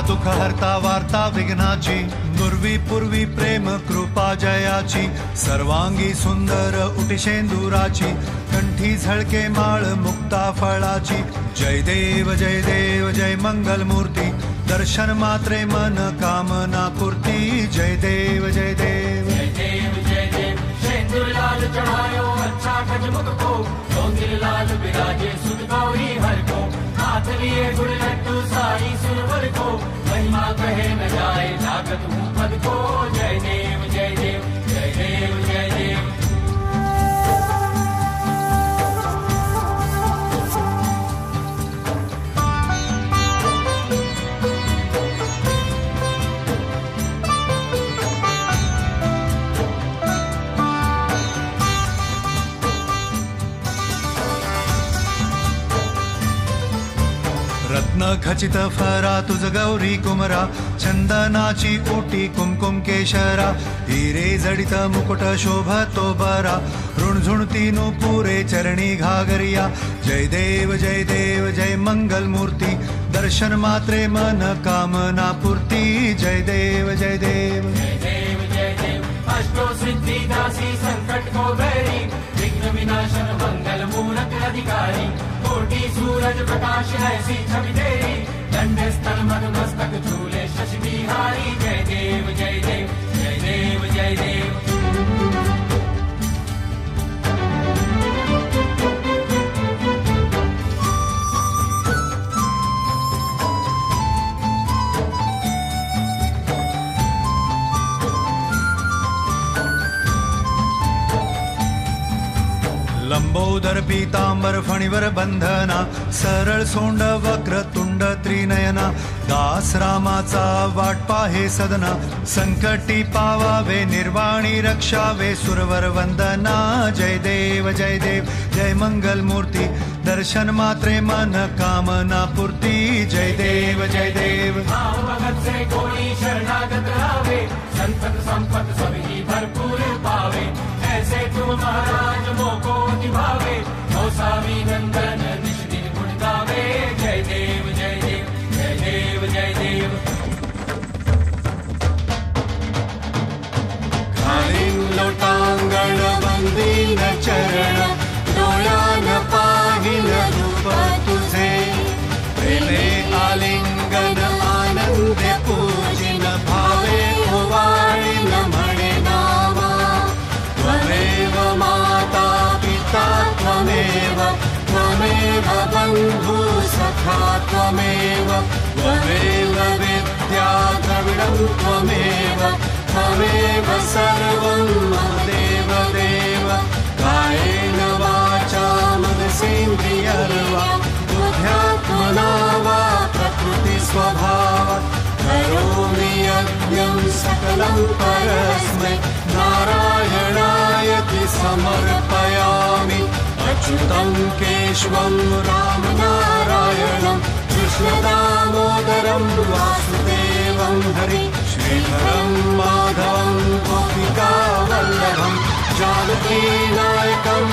दुःख हरता वार्ता विघ्नाची, नुर्वी पूर्वी प्रेम कृपा जयाची, सर्वांगी सुंदर उटिशेंदुराची, कंठी झळके माळ मुक्ता फळाची. जय देव जय देव जय मंगल मूर्ती, दर्शन मात्रे मन कामना पूर्ती. जय देव जय देव जय देव जय देव. शेंदूर लाल चढ़ायो अच्छा गजमुख को, डोंगिर लाल विराजे सुत गौरी हर को, हाथ लिए गुड़ लड्डू साई सुरवर को, महिमा कहे न जाए जागत हूँ पद को. जय देव जय देव जय देव जय देव. रत्न खचित फरा तुझ गौरी कुमरा, चंदनाची ओटी कुमकुम केशरा, हिरे जडित मुकुट शोभतो बरा, ऋणझुणती नुपुरे चरणी घागरिया. जय देव जय देव जय मंगल मूर्ती, दर्शन मात्रे मन कामना पूर्ती. जय देव जय देव जय देव जय देव. अष्टो सिद्धि दासी संकट को बैरी, विघ्न विनाशन मंगल मूरत अधिकारी, कोटि सूरज प्रकाश ऐसी छवि तेरी, दंड स्थल मद मस्तक झूले शशि बिहारी. जय देव जय देव जय देव जय देव. लंबोदर पीतांबर फणीवर बंधना, सरळ सोंड वक्र तुंड त्रिनयना, दास रामाचा वाट पाहे सदना, संकटी पावावे निर्वाणी रक्षावे सुरवर वंदना. जय देव जय देव जय मंगल मूर्ती, दर्शन मात्रे मन कामना पूर्ती. जय देव जय देव. भाव भगत से कोई शरणागत आवे, संपत संपत सभी भरपूर पावे, ऐसे तुम महाराज मोको निभावे, गोसावी नंदन निश दिन गुण गावे. जय देव जय देव जय देव जय देव. घालीन लोटांगण वंदीन चरण, डोळ्यान पाहिन रूप तुझे, प्रेमे आलिंगन आनंदे पूजिन, भावे ओवाळीन म्हणे नामा. त्वमेव माता पिता त्वमेव, त्वमेव बंधु सखा त्वमेव, त्वमेव विद्या द्रविडं त्वमेव, त्वमेव सर्वं मम देव देव. कायेन वाचा मनसेन्द्रियर्वा, बुद्ध्यात्मना वा प्रकृति स्वभावात्, करोमि यज्ञं सकलं परस्मै, नारायणायति समर्पयामि. अच्युतं केशवं राम नारायणं, कृष्णदामोदरं वासुदेवं हरि, श्रीधरं माधवं गोपिका वल्लभं, जानकी नायकं